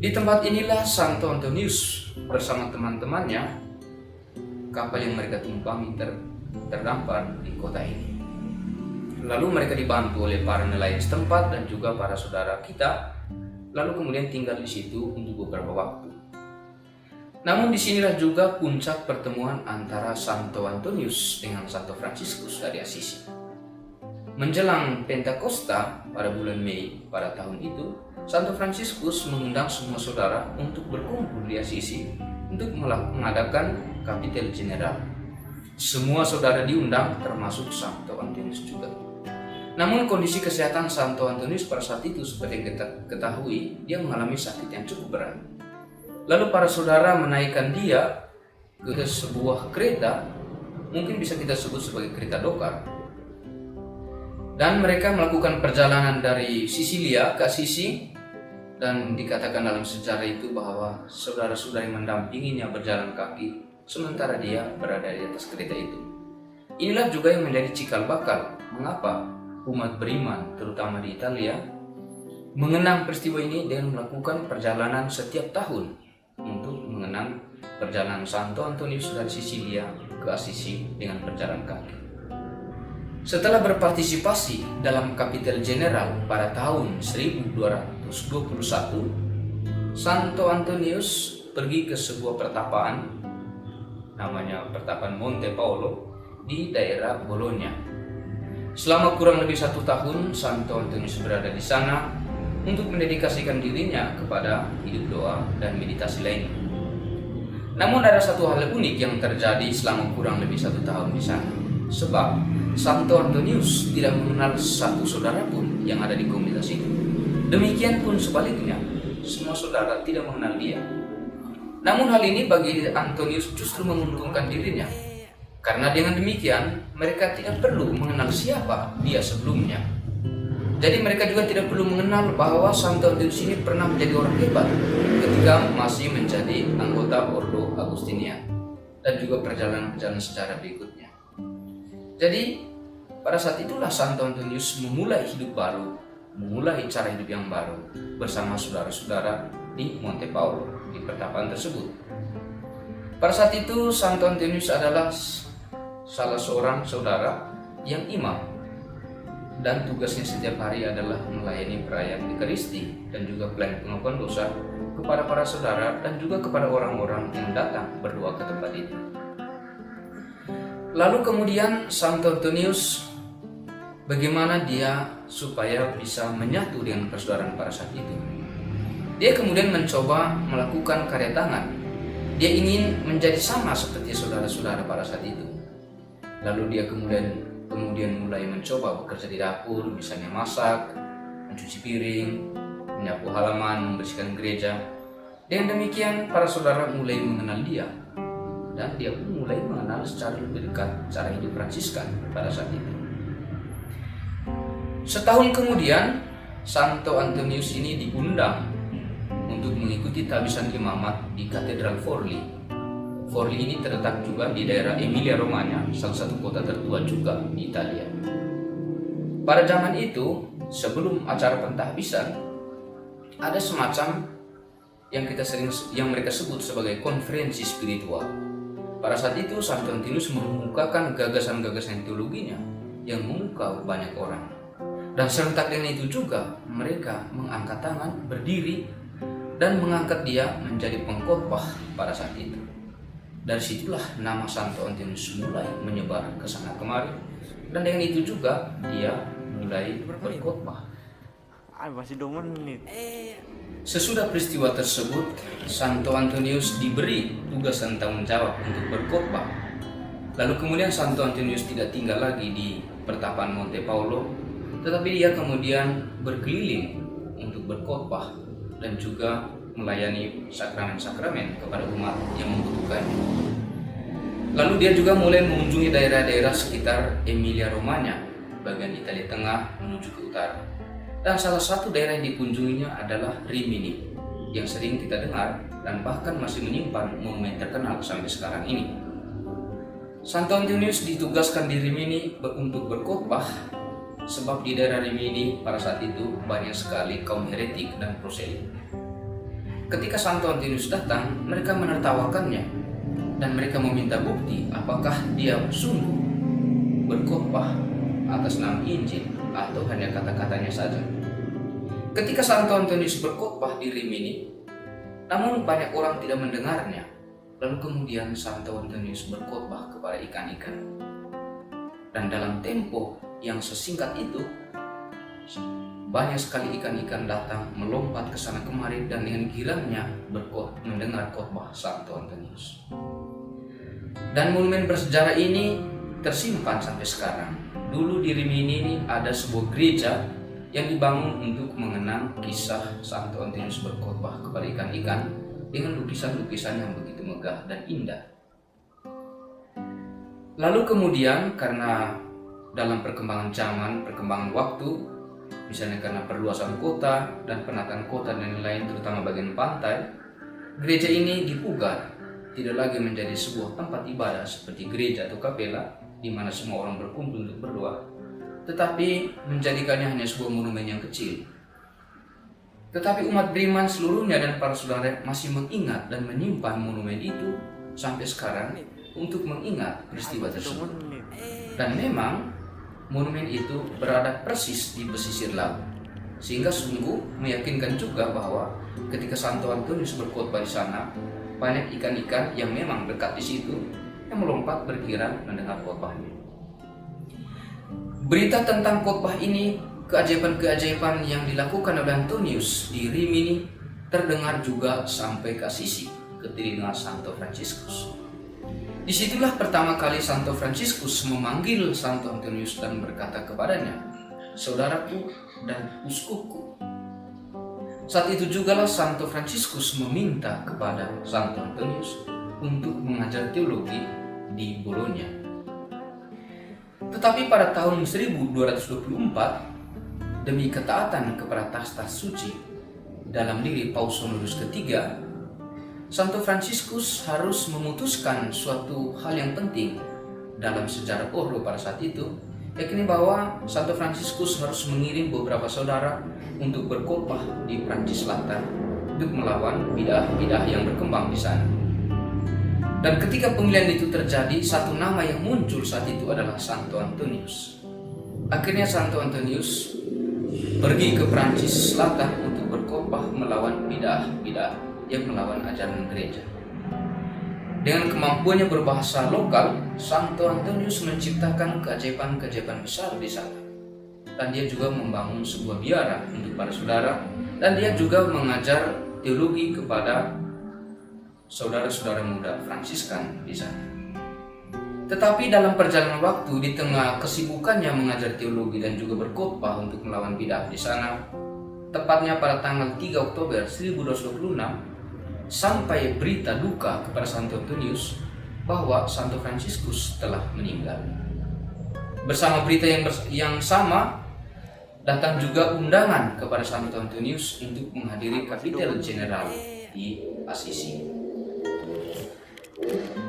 Di tempat inilah Santo Antonius bersama teman-temannya, kapal yang mereka tumpangi terdampar di kota ini. Lalu mereka dibantu oleh para nelayan setempat dan juga para saudara kita, lalu kemudian tinggal di situ untuk beberapa waktu. Namun disinilah juga puncak pertemuan antara Santo Antonius dengan Santo Fransiskus dari Assisi. Menjelang Pentakosta pada bulan Mei pada tahun itu, Santo Fransiskus mengundang semua saudara untuk berkumpul di Assisi untuk mengadakan Kapitel General. Semua saudara diundang, termasuk Santo Antonius juga. Namun kondisi kesehatan Santo Antonius pada saat itu seperti yang kita ketahui, dia mengalami sakit yang cukup berat. Lalu para saudara menaikkan dia ke sebuah kereta, mungkin bisa kita sebut sebagai kereta dokar. Dan mereka melakukan perjalanan dari Sisilia ke Assisi, dan dikatakan dalam sejarah itu bahwa saudara-saudara yang mendampinginya berjalan kaki sementara dia berada di atas kereta itu. Inilah juga yang menjadi cikal bakal mengapa umat beriman terutama di Italia mengenang peristiwa ini dengan melakukan perjalanan setiap tahun untuk mengenang perjalanan Santo Antonius dari Sisilia ke Assisi dengan berjalan kaki. Setelah berpartisipasi dalam Kapitel General pada tahun 1221, Santo Antonius pergi ke sebuah pertapaan, namanya pertapaan Monte Paolo, di daerah Bologna. Selama kurang lebih 1 tahun, Santo Antonius berada di sana untuk mendedikasikan dirinya kepada hidup doa dan meditasi lainnya. Namun ada satu hal unik yang terjadi selama kurang lebih 1 tahun di sana, sebab Santo Antonius tidak mengenal satu saudara pun yang ada di komunitas itu. Demikian pun sebaliknya, semua saudara tidak mengenal dia. Namun hal ini bagi Antonius justru menguntungkan dirinya, karena dengan demikian mereka tidak perlu mengenal siapa dia sebelumnya. Jadi mereka juga tidak perlu mengenal bahwa Santo Antonius ini pernah menjadi orang hebat ketika masih menjadi anggota Ordo Agustinian dan juga perjalanan-perjalanan sejarah berikutnya. Jadi pada saat itulah Santo Antonius memulai hidup baru, memulai cara hidup yang baru bersama saudara-saudara di Monte Paolo, di pertapaan tersebut. Pada saat itu Santo Antonius adalah salah seorang saudara yang imam, dan tugasnya setiap hari adalah melayani perayaan Ekaristi dan juga pelayanan pengakuan dosa kepada para saudara dan juga kepada orang-orang yang datang berdoa ke tempat itu. Lalu kemudian Santo Antonius, bagaimana dia supaya bisa menyatu dengan persaudaraan pada saat itu? Dia kemudian mencoba melakukan karya tangan. Dia ingin menjadi sama seperti saudara-saudara pada saat itu. Lalu dia kemudian mulai mencoba bekerja di dapur, misalnya masak, mencuci piring, menyapu halaman, membersihkan gereja. Dengan demikian para saudara mulai mengenal dia, dan dia pun mulai mengenal secara lebih dekat cara hidup Fransiskan pada saat itu. Setahun kemudian, Santo Antonius ini diundang untuk mengikuti tabisan imamat di Katedral Forli. Forli ini terletak juga di daerah Emilia Romagna, salah satu kota tertua juga di Italia. Pada zaman itu, sebelum acara pentahbisan, ada semacam yang mereka sebut sebagai konferensi spiritual. Pada saat itu Santo Antonius mengemukakan gagasan-gagasan teologinya yang memukau banyak orang. Dan serentak dengan itu juga mereka mengangkat tangan, berdiri, dan mengangkat dia menjadi pengkhotbah pada saat itu. Dari situlah nama Santo Antonius mulai menyebar ke sana kemari, dan dengan itu juga dia mulai berkhotbah. Masih 2 menit. Sesudah peristiwa tersebut, Santo Antonius diberi tugas dan tanggung jawab untuk berkhotbah. Lalu kemudian Santo Antonius tidak tinggal lagi di pertapaan Monte Paolo, tetapi dia kemudian berkeliling untuk berkhotbah dan juga melayani sakramen-sakramen kepada umat yang membutuhkannya. Lalu dia juga mulai mengunjungi daerah-daerah sekitar Emilia Romagna, bagian Italia Tengah menuju ke utara. Dan salah satu daerah yang dikunjunginya adalah Rimini, yang sering kita dengar dan bahkan masih menyimpan monumen terkenal sampai sekarang ini. Santo Antonius ditugaskan di Rimini untuk berkhotbah, sebab di daerah Rimini pada saat itu banyak sekali kaum heretik dan proselit. Ketika Santo Antonius datang, mereka menertawakannya dan mereka meminta bukti apakah dia sungguh berkhotbah atas nama Injil atau hanya kata-katanya saja. Ketika Santo Antonius berkhotbah di Rimini, namun banyak orang tidak mendengarnya. Lalu kemudian Santo Antonius berkhotbah kepada ikan-ikan. Dan dalam tempo yang sesingkat itu, banyak sekali ikan-ikan datang melompat ke sana kemari dan dengan girangnya mendengar khotbah Santo Antonius. Dan monumen bersejarah ini tersimpan sampai sekarang. Dulu di Rimini ini ada sebuah gereja yang dibangun untuk mengenang kisah Santo Antonius berkhotbah kepada ikan-ikan dengan lukisan-lukisan yang begitu megah dan indah. Lalu kemudian karena dalam perkembangan zaman, perkembangan waktu, misalnya karena perluasan kota dan penataan kota dan lain-lain terutama bagian pantai, gereja ini dipugar, tidak lagi menjadi sebuah tempat ibadah seperti gereja atau kapela di mana semua orang berkumpul untuk berdoa, tetapi menjadikannya hanya sebuah monumen yang kecil. Tetapi umat beriman seluruhnya dan para saudara masih mengingat dan menyimpan monumen itu sampai sekarang untuk mengingat peristiwa tersebut. Dan memang monumen itu berada persis di pesisir laut, sehingga sungguh meyakinkan juga bahwa ketika Santo Antonius berkhotbah di sana, banyak ikan-ikan yang memang dekat di situ yang melompat berkira mendengar khotbahnya. Berita tentang khotbah ini, keajaiban-keajaiban yang dilakukan oleh Antonius di Rimini terdengar juga sampai ke Assisi, ke telinga Santo Fransiskus. Disitulah pertama kali Santo Fransiskus memanggil Santo Antonius dan berkata kepadanya, "Saudaraku dan uskupku." Saat itu jugalah Santo Fransiskus meminta kepada Santo Antonius untuk mengajar teologi di Bologna. Tetapi pada tahun 1224, demi ketaatan kepada tas-tas suci dalam diri Paus Honorius ketiga, Santo Fransiskus harus memutuskan suatu hal yang penting dalam sejarah Ordo pada saat itu, yakni bahwa Santo Fransiskus harus mengirim beberapa saudara untuk berkhotbah di Prancis Selatan untuk melawan bidah-bidah yang berkembang di sana. Dan ketika pemilihan itu terjadi, satu nama yang muncul saat itu adalah Santo Antonius. Akhirnya Santo Antonius pergi ke Prancis Selatan untuk berkhotbah melawan bidah-bidah yang melawan ajaran gereja. Dengan kemampuannya berbahasa lokal, Santo Antonius menciptakan keajaiban-keajaiban besar di sana. Dan dia juga membangun sebuah biara untuk para saudara, dan dia juga mengajar teologi kepada saudara-saudara muda Fransiskan di sana. Tetapi dalam perjalanan waktu, di tengah kesibukannya mengajar teologi dan juga berkhotbah untuk melawan bidah di sana, tepatnya pada tanggal 3 Oktober 1226, sampai berita duka kepada Santo Antonius bahwa Santo Fransiskus telah meninggal. Bersama berita yang sama, datang juga undangan kepada Santo Antonius untuk menghadiri Kapitel General di Assisi.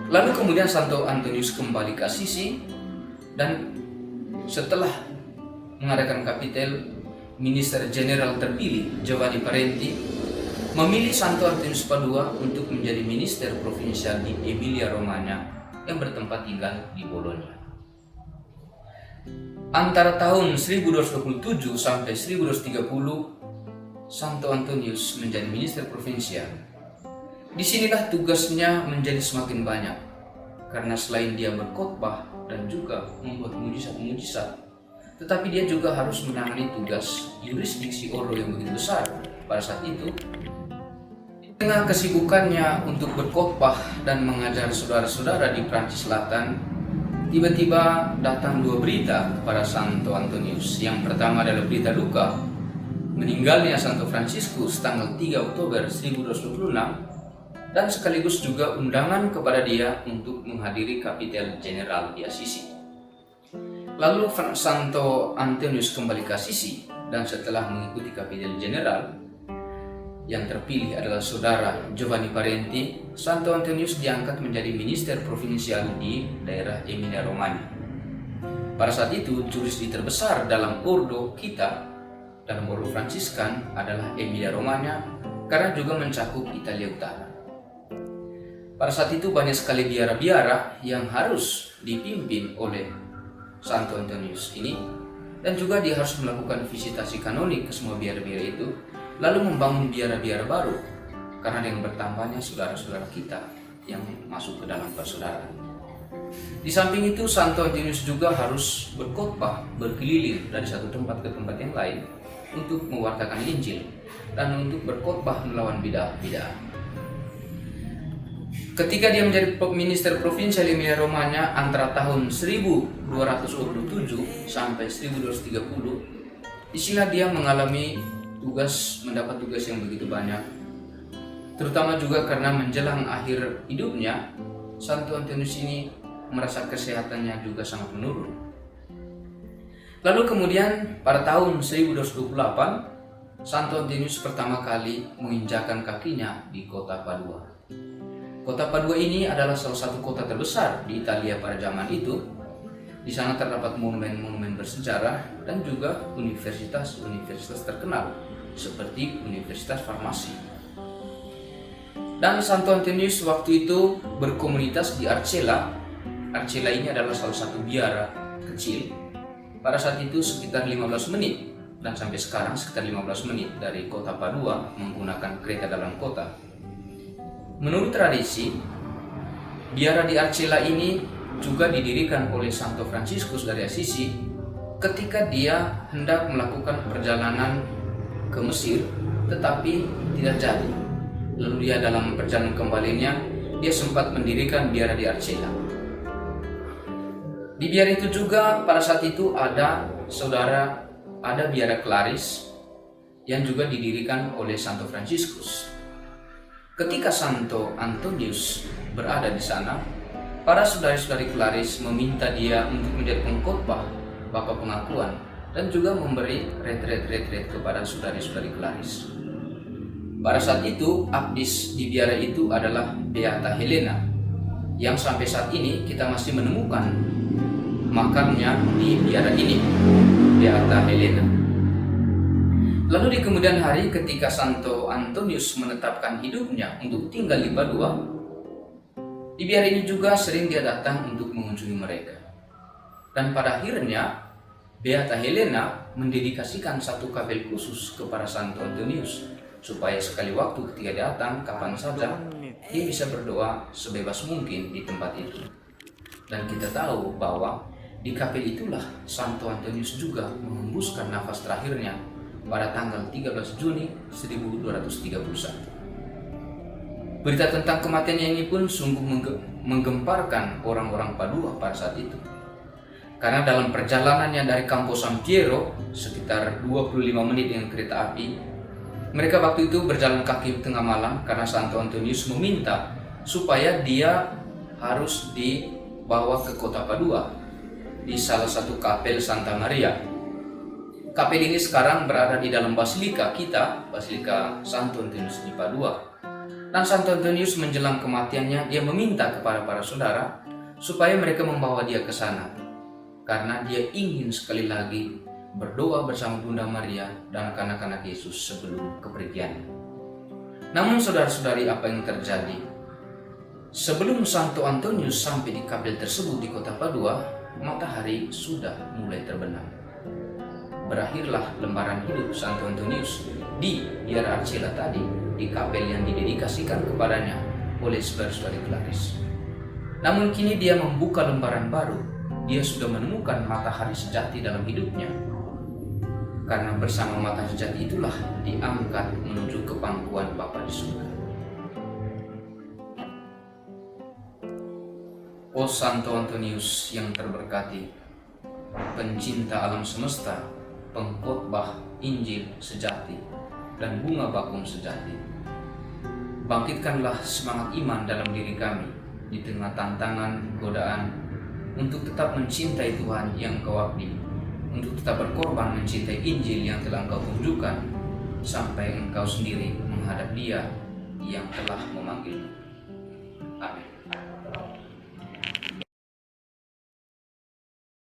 Lalu kemudian Santo Antonius kembali ke Assisi, dan setelah mengadakan kapitel, Minister Jenderal terpilih Giovanni Parenti memilih Santo Antonius Padua untuk menjadi minister provinsial di Emilia Romagna yang bertempat tinggal di Bologna. Antara tahun 1227 sampai 1230, Santo Antonius menjadi minister provinsial. Disinilah tugasnya menjadi semakin banyak, karena selain dia berkhotbah dan juga membuat mujizat-mujizat, tetapi dia juga harus menangani tugas yurisdiksi Ordo yang begitu besar pada saat itu. Di tengah kesibukannya untuk berkhotbah dan mengajar saudara-saudara di Prancis Selatan, tiba-tiba datang dua berita kepada Santo Antonius. Yang pertama adalah berita duka, meninggalnya Santo Fransiskus tanggal 3 Oktober 1226, dan sekaligus juga undangan kepada dia untuk menghadiri Kapitel General di Assisi. Lalu Santo Antonius kembali ke Assisi, dan setelah mengikuti Kapitel General, yang terpilih adalah saudara Giovanni Parenti, Santo Antonius diangkat menjadi minister provinsial di daerah Emilia Romagna. Pada saat itu, jurisdiksi terbesar dalam Ordo kita, dalam Ordo Fransiskan, adalah Emilia Romagna karena juga mencakup Italia Utara. Pada saat itu banyak sekali biara-biara yang harus dipimpin oleh Santo Antonius ini, dan juga dia harus melakukan visitasi kanonik ke semua biara-biara itu, lalu membangun biara-biara baru, karena dengan bertambahnya saudara-saudara kita yang masuk ke dalam persaudaraan. Di samping itu, Santo Antonius juga harus berkhotbah berkeliling dari satu tempat ke tempat yang lain untuk mewartakan Injil dan untuk berkhotbah melawan bidah-bidah. Ketika dia menjadi minister provinsial Emilia Romagna antara tahun 1227 sampai 1230, disinilah dia mengalami mendapat tugas yang begitu banyak, terutama juga karena menjelang akhir hidupnya, Santo Antonius ini merasa kesehatannya juga sangat menurun. Lalu kemudian pada tahun 1228, Santo Antonius pertama kali menginjakan kakinya di kota Padua. Kota Padua ini adalah salah satu kota terbesar di Italia pada zaman itu. Di sana terdapat monumen-monumen bersejarah dan juga universitas-universitas terkenal seperti Universitas Farmasi. Dan Santo Antonius waktu itu berkomunitas di Arcella. Arcella ini adalah salah satu biara kecil. Pada saat itu sekitar 15 menit dan sampai sekarang sekitar 15 menit dari kota Padua menggunakan kereta dalam kota. Menurut tradisi, biara di Arcella ini juga didirikan oleh Santo Fransiskus dari Assisi ketika dia hendak melakukan perjalanan ke Mesir, tetapi tidak jadi. Lalu dia dalam perjalanan kembalinya, dia sempat mendirikan biara di Arcella. Di biara itu juga pada saat itu ada biara Klaris yang juga didirikan oleh Santo Fransiskus. Ketika Santo Antonius berada di sana, para saudari-saudari Klaris meminta dia untuk menjadi pengkhotbah Bapa Pengakuan dan juga memberi retret kepada saudari-saudari Klaris. Pada saat itu, abdis di biara itu adalah Beata Helena, yang sampai saat ini kita masih menemukan makamnya di biara ini, Beata Helena. Lalu di kemudian hari ketika Santo Antonius menetapkan hidupnya untuk tinggal di Padua, di biara ini juga sering dia datang untuk mengunjungi mereka. Dan pada akhirnya Beata Helena mendedikasikan satu kapel khusus kepada Santo Antonius, supaya sekali waktu ketika datang kapan saja dia bisa berdoa sebebas mungkin di tempat itu. Dan kita tahu bahwa di kapel itulah Santo Antonius juga menghembuskan nafas terakhirnya pada tanggal 13 Juni 1231. Berita tentang kematiannya ini pun sungguh menggemparkan orang-orang Padua pada saat itu. Karena dalam perjalanannya dari Campo San Piero sekitar 25 menit dengan kereta api, mereka waktu itu berjalan kaki tengah malam karena Santo Antonius meminta supaya dia harus dibawa ke kota Padua di salah satu kapel Santa Maria. Kapel ini sekarang berada di dalam Basilika Santo Antonius di Padua. Dan Santo Antonius menjelang kematiannya, dia meminta kepada para saudara supaya mereka membawa dia ke sana, karena dia ingin sekali lagi berdoa bersama Bunda Maria dan anak-anak Yesus sebelum kepergiannya. Namun saudara-saudari, apa yang terjadi? Sebelum Santo Antonius sampai di kapel tersebut di kota Padua, matahari sudah mulai terbenam. Berakhirlah lembaran hidup Santo Antonius di biara Arcella tadi, di kapel yang didedikasikan kepadanya oleh saudara-saudari Klaris. Namun kini dia membuka lembaran baru. Dia sudah menemukan matahari sejati dalam hidupnya. Karena bersama matahari sejati itulah diangkat menuju ke pangkuan Bapa di surga. O Santo Antonius yang terberkati, pencinta alam semesta, pengkhotbah Injil sejati, dan bunga bakung sejati. Bangkitkanlah semangat iman dalam diri kami di tengah tantangan, godaan, untuk tetap mencintai Tuhan yang Kau abdi, untuk tetap berkorban mencintai Injil yang telah Engkau tunjukkan, sampai Engkau sendiri menghadap Dia yang telah memanggilmu. Amin.